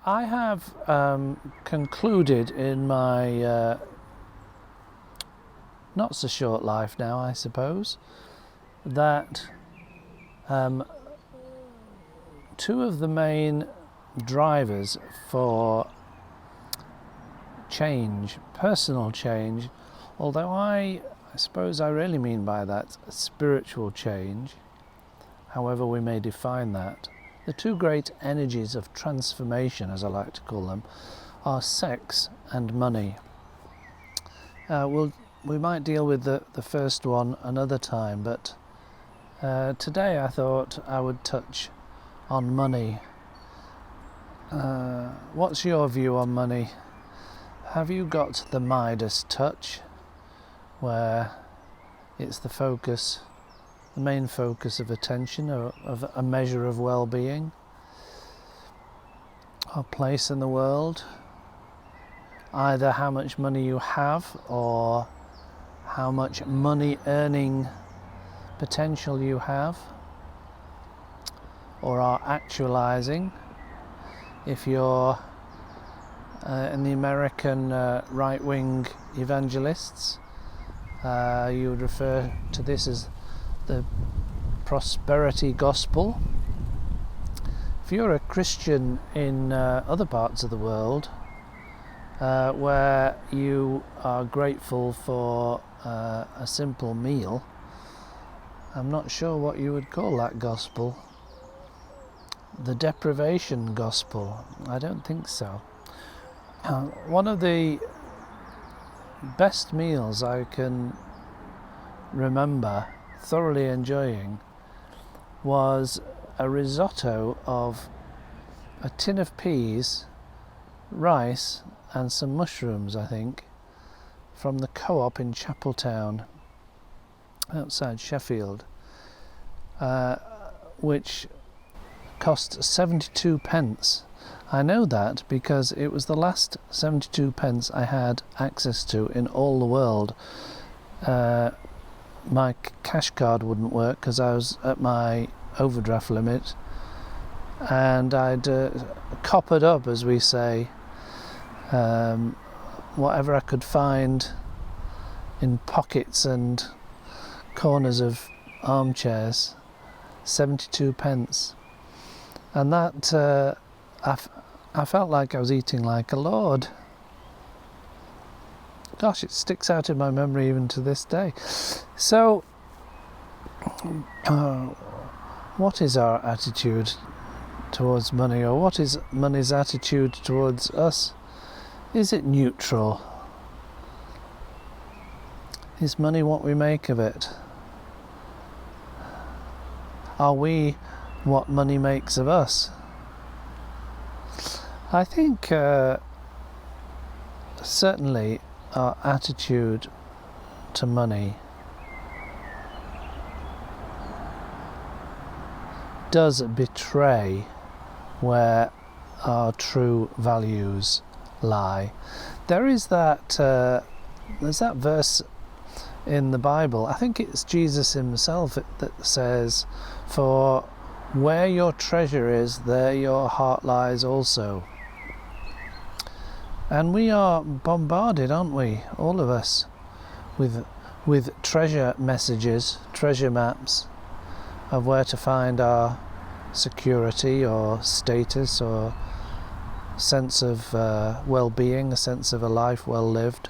I have concluded in my not so short life now, I suppose, that two of the main drivers for change, personal change, although I suppose I really mean by that spiritual change, however we may define that, the two great energies of transformation, as I like to call them, are sex and money. We might deal with the first one another time, but today I thought I would touch on money. What's your view on money? Have you got the Midas touch, where it's the main focus of attention, or of a measure of well-being, or place in the world? Either how much money you have, or how much money earning potential you have, or are actualizing. If you're in the American right-wing evangelists, you would refer to this as the prosperity gospel. If you're a Christian in other parts of the world, where you are grateful for a simple meal, I'm not sure what you would call that gospel. The deprivation gospel? I don't think so. One of the best meals I can remember thoroughly enjoying was a risotto of a tin of peas, rice and some mushrooms, I think, from the Co-op in Chapeltown outside Sheffield, which cost 72 pence. I know that because it was the last 72 pence I had access to in all the world. My cash card wouldn't work because I was at my overdraft limit, and I'd coppered up, as we say, whatever I could find in pockets and corners of armchairs. 72 pence. And that I felt like I was eating like a lord. Gosh, it sticks out in my memory even to this day. So, what is our attitude towards money, or what is money's attitude towards us? Is it neutral? Is money what we make of it? Are we what money makes of us? I think certainly our attitude to money does betray where our true values lie. There is that there's that verse in the Bible, I think it's Jesus himself that says, "For where your treasure is, there your heart lies also." And we are bombarded, aren't we, all of us, with treasure messages, treasure maps of where to find our security or status or sense of well-being, a sense of a life well lived,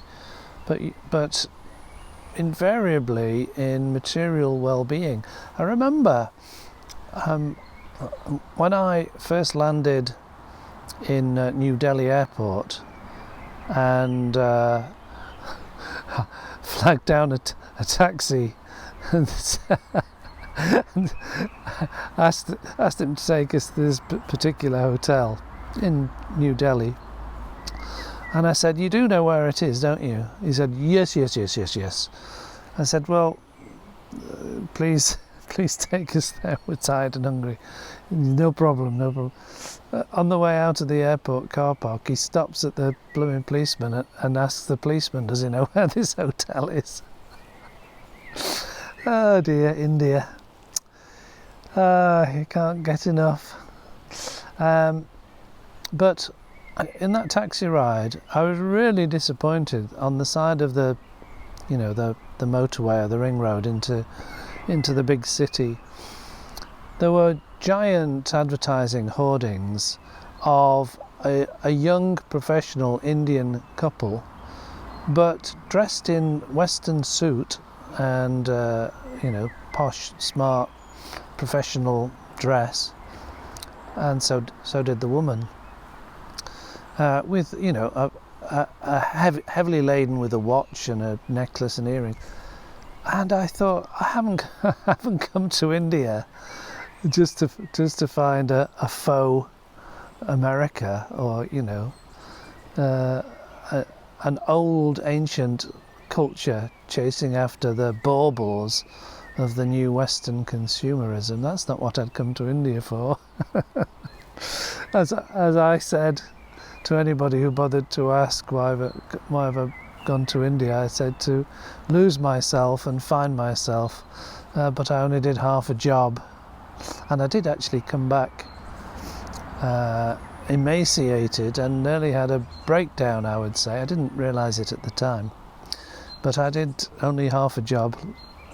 but invariably in material well-being. I remember when I first landed in New Delhi airport and flagged down a taxi and asked him to take us to this particular hotel in New Delhi. And I said, "You do know where it is, don't you?" He said, yes. I said, "Well, please take us there. We're tired and hungry." No problem. On the way out of the airport car park, he stops at the blooming policeman and asks the policeman, does he know where this hotel is? Oh dear, India. You can't get enough. But in that taxi ride, I was really disappointed. On the side of the motorway or the ring road into the big city, there were giant advertising hoardings of a young professional Indian couple, but dressed in Western suit and posh, smart, professional dress, and so did the woman, with heavily laden with a watch and a necklace and earrings. And I thought, I haven't come to India just to find a faux America, or an old ancient culture chasing after the baubles of the new Western consumerism. That's not what I'd come to India for. As I said to anybody who bothered to ask why have I gone to India, I said to lose myself and find myself, but I only did half a job, and I did actually come back emaciated and nearly had a breakdown, I would say. I didn't realise it at the time, but I did only half a job.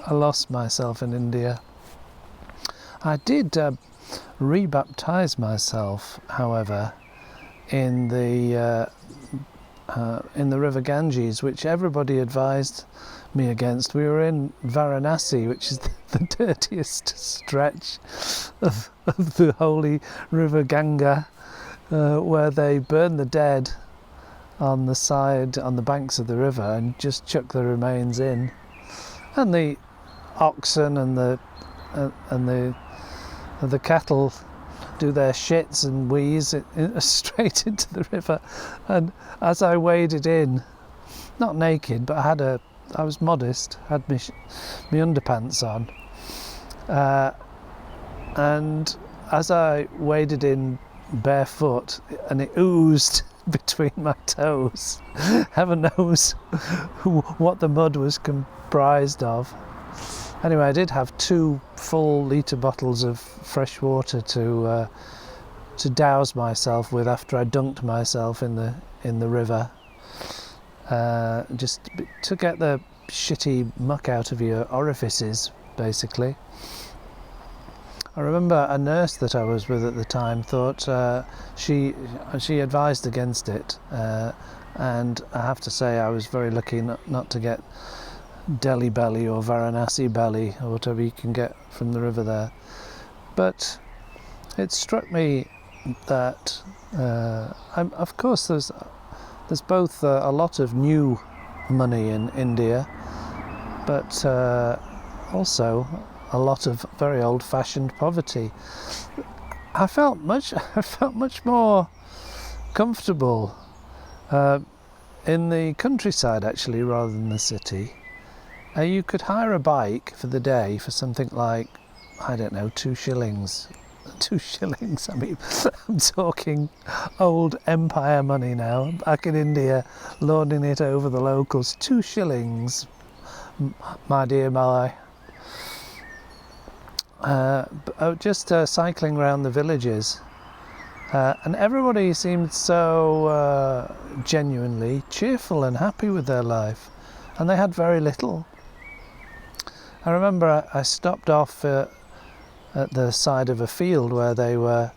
I lost myself in India. I did rebaptise myself, however, in the river Ganges, which everybody advised me against. We were in Varanasi, which is the dirtiest stretch of the holy river Ganga, where they burn the dead on the banks of the river and just chuck the remains in, and the oxen and the cattle do their shits and wheeze straight into the river. And as I waded in, not naked, but I was modest, had my underpants on, and as I waded in barefoot, and it oozed between my toes. Heaven knows what the mud was comprised of. Anyway, I did have 2 full litre bottles of fresh water to douse myself with after I dunked myself in the river, just to get the shitty muck out of your orifices, basically. I remember a nurse that I was with at the time thought she advised against it, and I have to say I was very lucky not to get Delhi belly or Varanasi belly or whatever you can get from the river there. But it struck me that of course there's both a lot of new money in India, but also a lot of very old-fashioned poverty. I felt much more comfortable in the countryside, actually, rather than the city. You could hire a bike for the day for something like, I don't know, 2 shillings. 2 shillings, I mean, I'm talking old empire money now, back in India, lording it over the locals. 2 shillings, my dear Malay. Just cycling around the villages, and everybody seemed so genuinely cheerful and happy with their life, and they had very little. I remember I stopped off at the side of a field where they were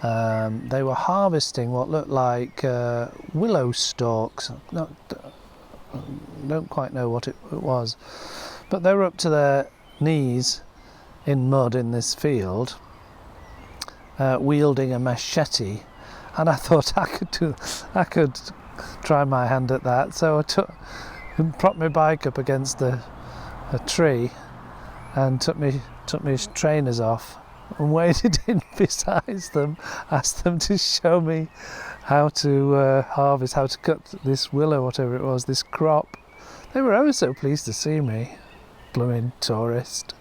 harvesting what looked like willow stalks. Don't quite know what it was, but they were up to their knees in mud in this field, wielding a machete, and I thought I could try my hand at that. So I propped my bike up against a tree and took my trainers off and waded in besides them, asked them to show me how to harvest, how to cut this willow, whatever it was, this crop. They were ever so pleased to see me, blooming tourist.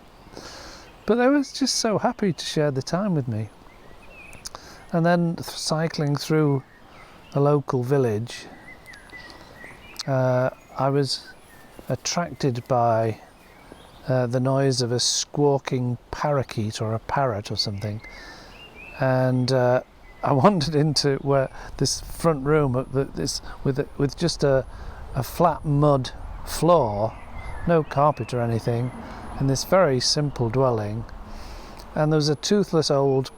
But they were just so happy to share the time with me. And then cycling through a local village, I was attracted by the noise of a squawking parakeet or a parrot or something. And I wandered into where this front room with just a flat mud floor, no carpet or anything, in this very simple dwelling, and there was a toothless old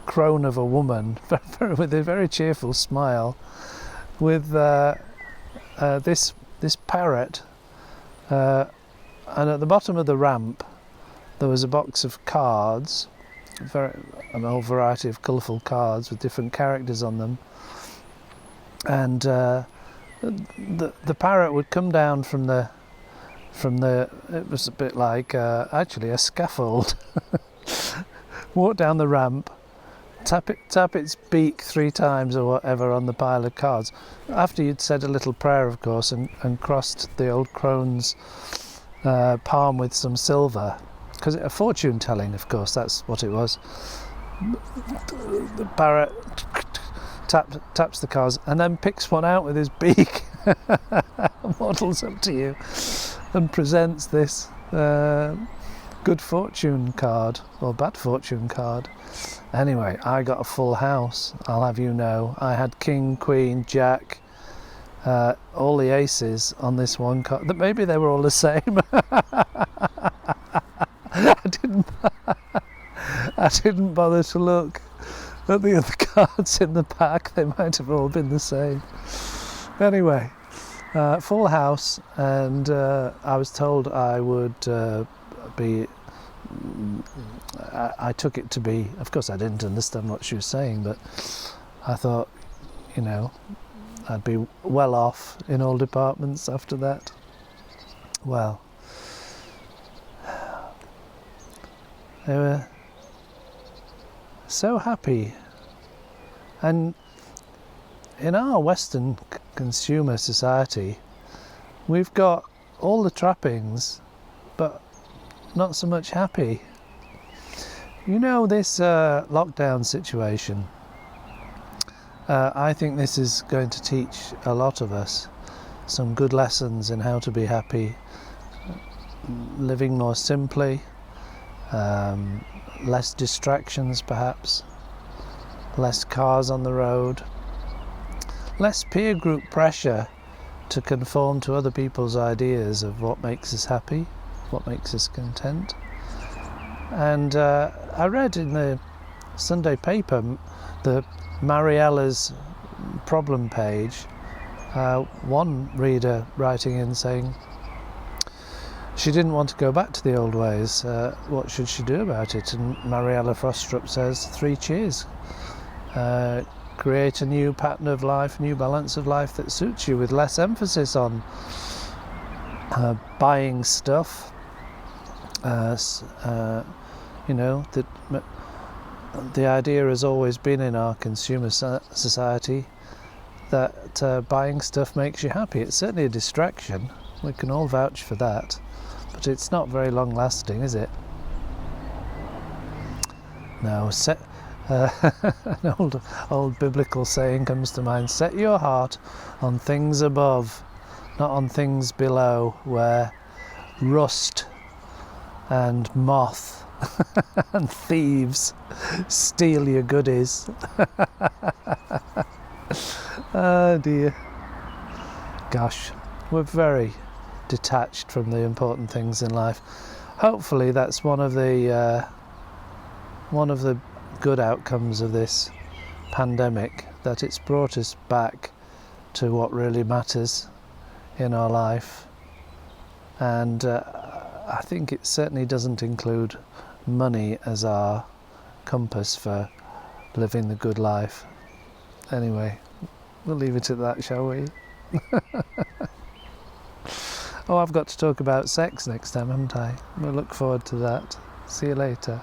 crone of a woman with a very cheerful smile, with this parrot, and at the bottom of the ramp there was a box of cards, an whole variety of colourful cards with different characters on them, and the parrot would come down from the it was a bit like actually a scaffold, walk down the ramp, tap its beak 3 times or whatever on the pile of cards, after you'd said a little prayer, of course, and crossed the old crone's palm with some silver, because a fortune telling, of course, that's what it was. The parrot taps the cards and then picks one out with his beak, waddles up to you and presents this good fortune card or bad fortune card. Anyway, I got a full house, I'll have you know. I had king, queen, jack, all the aces on this one card. Maybe they were all the same. I didn't bother to look at the other cards in the pack. They might have all been the same. Anyway, full house, and I was told I would be. I took it to be. Of course, I didn't understand what she was saying, but I thought, you know, I'd be well off in all departments after that. Well, they were so happy, and in our Western consumer society, we've got all the trappings, but not so much happy. You know, this lockdown situation, I think this is going to teach a lot of us some good lessons in how to be happy, living more simply, less distractions perhaps, less cars on the road, less peer group pressure to conform to other people's ideas of what makes us happy, what makes us content. And I read in the Sunday paper, the Mariella's problem page, one reader writing in saying she didn't want to go back to the old ways. What should she do about it? And Mariella Frostrup says 3 cheers. Create a new pattern of life, new balance of life that suits you, with less emphasis on buying stuff. You know, the idea has always been in our consumer society that buying stuff makes you happy. It's certainly a distraction. We can all vouch for that, but it's not very long lasting, is it? No, an old biblical saying comes to mind: set your heart on things above, not on things below, where rust and moth and thieves steal your goodies. Oh dear. Gosh, we're very detached from the important things in life. Hopefully that's one of the good outcomes of this pandemic, that it's brought us back to what really matters in our life. And I think it certainly doesn't include money as our compass for living the good life. Anyway, we'll leave it at that, shall we? Oh, I've got to talk about sex next time, haven't I? We'll look forward to that. See you later.